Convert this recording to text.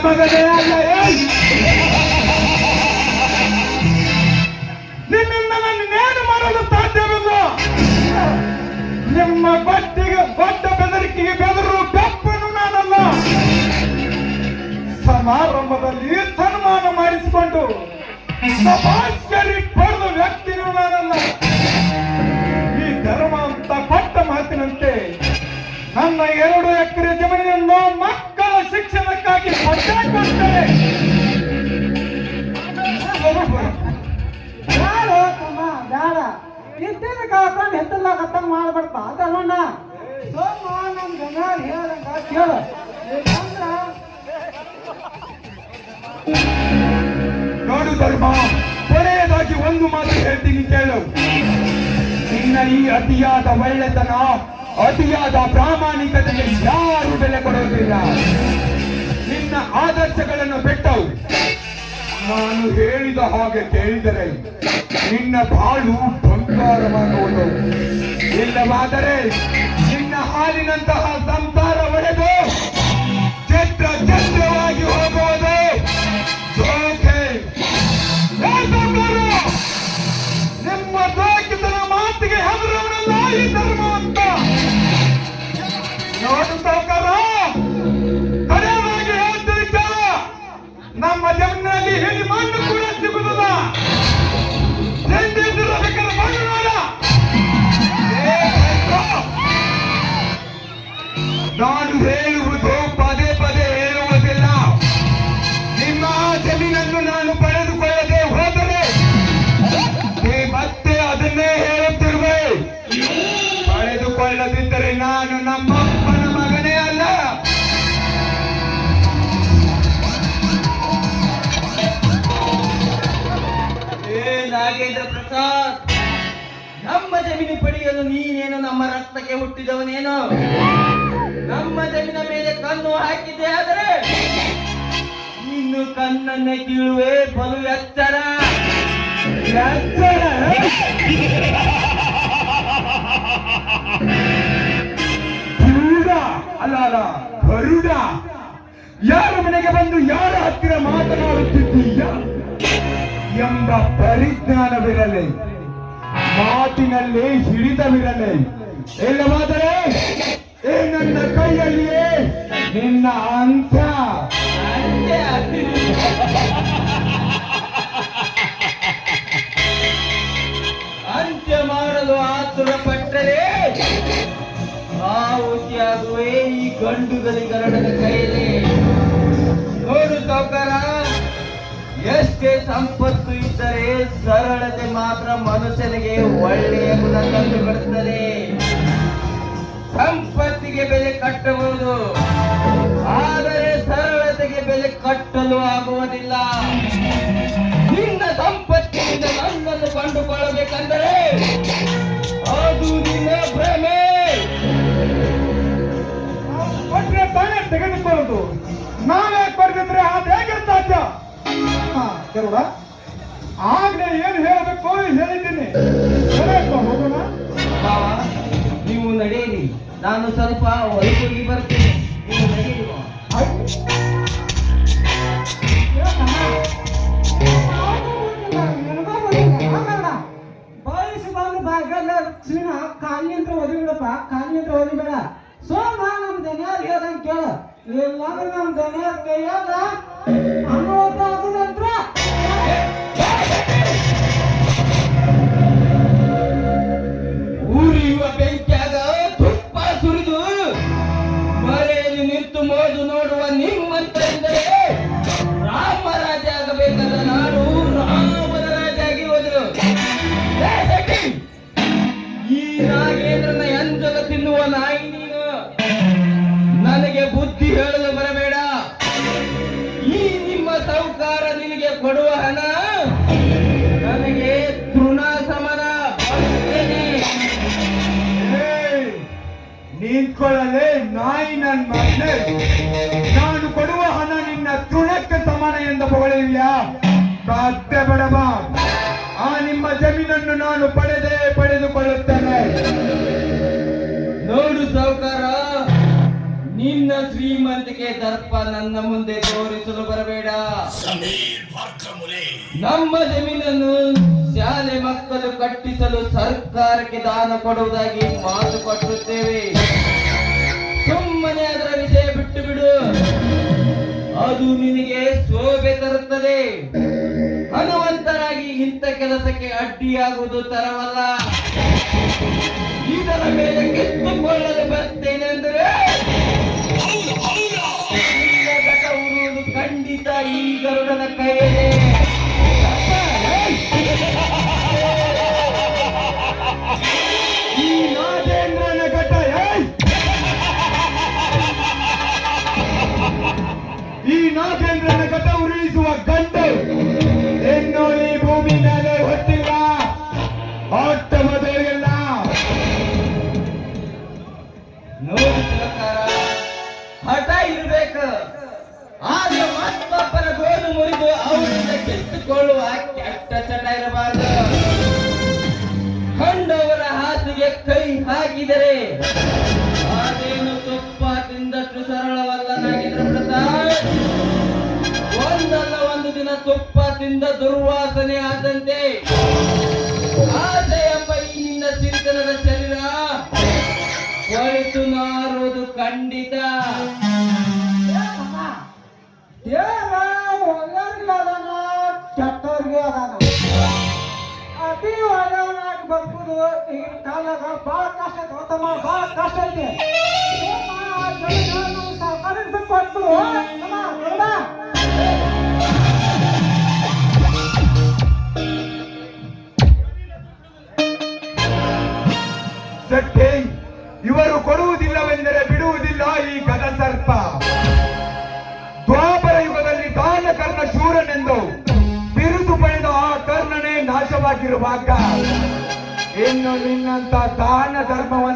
ಮಗನೇ ಅಲ್ಲ. ನಿಮ್ಮಿಂದ ನನ್ನೇನು ಮಾಡಲು ಸಾಧ್ಯವಿಲ್ಲ. ನಿಮ್ಮ ಬಟ್ಟೆಗೆ ದೊಡ್ಡ ಬೆದರಿಕೆಗೆ ಬೆದರು ಬೆಪ್ಪನು ನಾನಲ್ಲ. ಸಮಾರಂಭದಲ್ಲಿ ಸನ್ಮಾನ ಮಾಡಿಸಿಕೊಂಡು ಸಭಾಶ್ಚರಿ ಪಡೆದ ವ್ಯಕ್ತಿಯೂ ನಾನಲ್ಲ. ಈ ಧರ್ಮ ಅಂತ ಕೊಟ್ಟ ಮಾತಿನಂತೆ ನನ್ನ 2 ಎಕರೆ ಜಮೀನನ್ನು ಮಕ್ಕಳ ಶಿಕ್ಷಣಕ್ಕಾಗಿ ಕೊಟ್ಟೇ. ಬೇಡ ಇದ್ದಿನ ಕಾಕೊಂಡು ಹೆತ್ತಲಾಗತ್ತಂಗ ಮಾಡ್ಬಾರ್ದ ಅದಣ್ಣ. ಸೋಮ ನಮ್ ಜನ ಹೇಳಂಗ ಕೇಳು. ನೋಡು ಧರ್ಮ, ಕೊನೆಯದಾಗಿ ಒಂದು ಮಾತು ಹೇಳ್ತೀನಿ ಕೇಳು. ನಿನ್ನ ಈ ಅತಿಯಾದ ಒಳ್ಳೆತನ, ಅತಿಯಾದ ಪ್ರಾಮಾಣಿಕತೆಗೆ ಯಾರು ಬೆಲೆ ಕೊಡುವುದಿಲ್ಲ. ನಿನ್ನ ಆದರ್ಶಗಳನ್ನು ಬಿಟ್ಟವು ನಾನು ಹೇಳಿದ ಹಾಗೆ ಕೇಳಿದರೆ ನಿನ್ನ ಬಾಳು ಬಂಗಾರವಾಗುವುದು. ಇಲ್ಲವಾದರೆ ನಿನ್ನ ಹಾಲಿನಂತಹ ಸಂಸಾರ ಒಡೆದು ಛತ್ರವಾಗಿ ಹೋಗುವುದು. ನಿಮ್ಮ ದೋಕಿತನ ಮಾತಿಗೆ ಹೆದರುವವನಲ್ಲ ಈ ಧರ್ಮ ಅಂತ. ನೋಡು ಸಾವುಕಾರ, ಕಡೆಯವಾಗಿ ಹೇಳ್ತಿದ್ದ ನಮ್ಮ ಜಮೀನಲ್ಲಿ ಹಿಡಿ ಮಣ್ಣು ಕೂಡ ಸಿಗುವುದಿಲ್ಲ. ಬೇಕಾದ್ರೆ ಮಣ್ಣು ನೋಡ. ನಾನು ಹೇಳುವುದು ಪದೇ ಪದೇ ಹೇಳುವುದಿಲ್ಲ. ನಿಮ್ಮ ಜಮೀನನ್ನು ನಾನು ಪಡೆದುಕೊಳ್ಳದೆ ಹೋದರೆ ಮತ್ತೆ ಅದನ್ನೇ ಹೇಳುತ್ತಿರುವೆ. ಪಡೆದುಕೊಳ್ಳದಿದ್ದರೆ ನಾನು ನಮ್ಮಪ್ಪನ ಮಗನೇ ಅಲ್ಲ. ನಾಗೇಂದ್ರ ಪ್ರಸಾದ್, ನಮ್ಮ ಜಮೀನು ಪಡೆಯಲು ನೀನೇನು ನಮ್ಮ ರಕ್ತಕ್ಕೆ ಹುಟ್ಟಿದವನೇನು? ನಮ್ಮ ಜಮೀನ ಮೇಲೆ ಕಣ್ಣು ಹಾಕಿದ್ದೆ ಆದರೆ ಇನ್ನು ಕಣ್ಣನ್ನೇ ಕೀಳುವೆ. ಬಲು ಎಚ್ಚರ. ಅಲ್ಲ ಗರುಡ, ಯಾರ ಮನೆಗೆ ಬಂದು ಯಾರ ಹತ್ತಿರ ಮಾತನಾಡುತ್ತಿದ್ದೀಯ ಎಂಬ ಪರಿಜ್ಞಾನವಿರಲಿ, ಮಾತಿನಲ್ಲಿ ಹಿಡಿತವಿರಲಿ. ಇಲ್ಲವಾದರೆ ನನ್ನ ಕೈಯಲ್ಲಿಯೇ ನಿನ್ನ ಅಂತ್ಯ. ಅಂತ್ಯ ಮಾಡಲು ಆತುರ ಪಟ್ಟರೆ ಆಹುತಿಯಾಗುವೆ ಈ ಗಂಡುಗಲಿಗರಡನ ಕೈಯಲ್ಲಿ. ನೋಡು ಸಾವುಕಾರ, ಎಷ್ಟೇ ಸಂಪತ್ತು ಇದ್ದರೆ ಸರಳತೆ ಮಾತ್ರ ಮನುಷ್ಯನಿಗೆ ಒಳ್ಳೆಯ ಗುಣ ತಂದು ಬಿಡುತ್ತದೆ. ಸಂಪತ್ತಿಗೆ ಬೆಲೆ ಕಟ್ಟಬಹುದು, ಆದರೆ ಸರಳತೆಗೆ ಬೆಲೆ ಕಟ್ಟಲು ಆಗುವುದಿಲ್ಲ. ನಿನ್ನ ಸಂಪತ್ತಿನಿಂದ ನನ್ನನ್ನು ಕಂಡುಕೊಳ್ಳಬೇಕೆಂದರೆ ಅದು ನಿನ್ನ ಭ್ರಮೆ. ಕೊಟ್ಟರೆ ತಾನೇ ತೆಗೆದುಕೊಳ್ಳೋದು, ನಾವೇ ಕೊಡದಿದ್ರೆ ಅದು ಹೇಗೆ ಸಾಧ್ಯ? ಗರುಡ, ಆಗ್ಲೇ ಏನು ಹೇಳಬೇಕು ಹೇಳಿದ್ದೀನಿ. ಹೋಗೋಣ. ನೀವು ನಡೆಯಿರಿ, ನಾನು ಸ್ವಲ್ಪ ಹೊರಗೋಗಿ ಬರ್ತೀನಿ. ನೀವು ನಡೆಯಿರಿ. ಬಯಸಿ ಬಂದು ಭಾಗಲ್ಲ ಕಾಲಿಯಂತ್ರ ಓದಿಬಿಡಪ್ಪ, ಕಾಲಿಯಂತ್ರ ಓದಿಬೇಡ. ಸೋಮ ನಮ್ ದನಿಯಾರ್ ಹೇಳ್ದಂಗೆ ಕೇಳು. ಇಲ್ಲಾಂದ್ರೆ ನಮ್ ದನಿಯಾರ್ ಕೈಯಾಗ ಅನುವಾದ ಆಗುದಂತ್ರ. ಉರಿಯುವ ಬೆಂಕಿಯಾಗ ತುಪ್ಪ ಸುರಿದು ಮರೆಯಲ್ಲಿ ನಿಂತು ಮೋಜು ನೋಡುವ ನಿಮ್ಮಂತಂದರೆ ರಾಮರಾಜ ಆಗಬೇಕಾದ ನಾಡು ರಾಮನ ರಾಜ ಆಗಿ ಹೋದ್ರು. ಈ ನಾಗೇಂದ್ರನ ಎಂಜಲ ತಿನ್ನುವ ನಾಯಿ ನೀನು. ನನಗೆ ಬುದ್ಧಿ ಹೇಳಲು ಬರಬೇಡ. ಈ ನಿಮ್ಮ ಸಾಹುಕಾರ ನಿನಗೆ ಕೊಡುವ ಹಣ ನನಗೆ ತೃಣ ಸಮನ. ನಿಂತ್ಕೊಳ್ಳಲೇ ನಾಯಿ ನನ್ನ ಮಗನೇ. ನಾನು ಕೊಡುವ ಹಣ ನಿನ್ನ ತೃಣಕ್ಕೆ ಸಮಾನ ಎಂದು ಹೊಗಳೆಯಾ? ಸಾಧ್ಯ ಬಡವ. ಆ ನಿಮ್ಮ ಜಮೀನನ್ನು ನಾನು ಪಡೆದುಕೊಳ್ಳುತ್ತೇನೆ. ನೋಡು ಸಾಹುಕಾರ, ನಿನ್ನ ನಿನ್ನ ಶ್ರೀಮಂತಿಕೆ ದರ್ಪ ನನ್ನ ಮುಂದೆ ತೋರಿಸಲು ಬರಬೇಡ. ನಮ್ಮ ಜಮೀನನ್ನು ಶಾಲೆ ಮಕ್ಕಳು ಕಟ್ಟಿಸಲು ಸರ್ಕಾರಕ್ಕೆ ದಾನ ಕೊಡುವುದಾಗಿ ಮಾತು ಕೊಟ್ಟಿರುತ್ತೇವೆ. ಸುಮ್ಮನೆ ಅದರ ವಿಷಯ ಬಿಟ್ಟು ಬಿಡು, ಅದು ನಿನಗೆ ಶೋಭೆ ತರುತ್ತದೆ. ಹಣವಂತರಾಗಿ ಇಂಥ ಕೆಲಸಕ್ಕೆ ಅಡ್ಡಿಯಾಗುವುದು ತರವಲ್ಲ. ಇದರ ಮೇಲೆ ಗೆದ್ದುಕೊಳ್ಳಲು ಬರ್ತೇನೆಂದರೆ ಉರುವುದು ಖಂಡಿತ ಈ ಗರುಡನ ಕೈಯಲ್ಲಿ. ಈ ನಾಗೇಂದ್ರನ ಘಟ ಈ ನಾಗೇಂದ್ರನ ಘಟ ಉರುಳಿಸುವ ಗಂಡು ಇನ್ನೂ ಈ ಭೂಮಿ ಮೇಲೆ ಹೊತ್ತಿಲ್ಲ. ಆಟ ಮೊದಲಿಗೆಲ್ಲ ನೋಡಿ ಸರ್ಕಾರ, ಹಠ ಇರಬೇಕು. ಆದ್ರೆ ಮತ್ತೊಬ್ಬರ ಗೋಲು ಮುರಿದು ಅವರಿಂದ ಗೆದ್ದುಕೊಳ್ಳುವ ಕೆಟ್ಟ ಚಟ ಇರಬಾರದು. ಕಂಡವರ ಹಾಸಿಗೆ ಕೈ ಹಾಕಿದರೆ ಅದೇನು ತುಪ್ಪ ತಿಂದಷ್ಟು ಸರಳವಲ್ಲ ನಾಗೇಂದ್ರ ಪ್ರಸಾದ್. ಒಂದಲ್ಲ ಒಂದು ದಿನ ತುಪ್ಪ ತಿಂದ ದುರ್ವಾಸನೆ ಆದಂತೆ ಆಸೆ ಎಂಬ ಈ ನಿನ್ನ ಸಿರಿತನದ ಶರೀರ ಒಳಿತು ನಾರುವುದು ಖಂಡಿತ. ಒಳ್ಳೆಯವ್ರಿಗೆ ಅದಾನ, ಕೆಟ್ಟವ್ರಿಗೆ ಅದಾನ. ಅತಿ ಒಳ್ಳೆಯವನಾಗಿ ಬದುಕುದು ಈಗಿನ ಕಾಲಾಗ ಬಹಳ ಕಷ್ಟ ಐತೆ. ತಮ್ಮ ಬಹಳ ಕಷ್ಟ ಐತೆ. ಸರ್ಕಾರಕ್ಕೆ ಕೊಟ್ಟು ಸಟ್ಟೆ ಇವರು ಕೊಡುವುದಿಲ್ಲವೆಂದರೆ ಬಿಡುವುದಿಲ್ಲ ಈ ಗದ ಸರ್ಪ. ದ್ವಾಪರ ಯುಗದಲ್ಲಿ ದಾನ ಕರ್ಣ ಶೂರನೆಂದು ಬಿರುದು ಪಡೆದ ಆ ಕರ್ಣನೇ ನಾಶವಾಗಿರುವಾಗ ಇನ್ನು ನಿನ್ನಂತ ದಾನ ಧರ್ಮವನ್ನು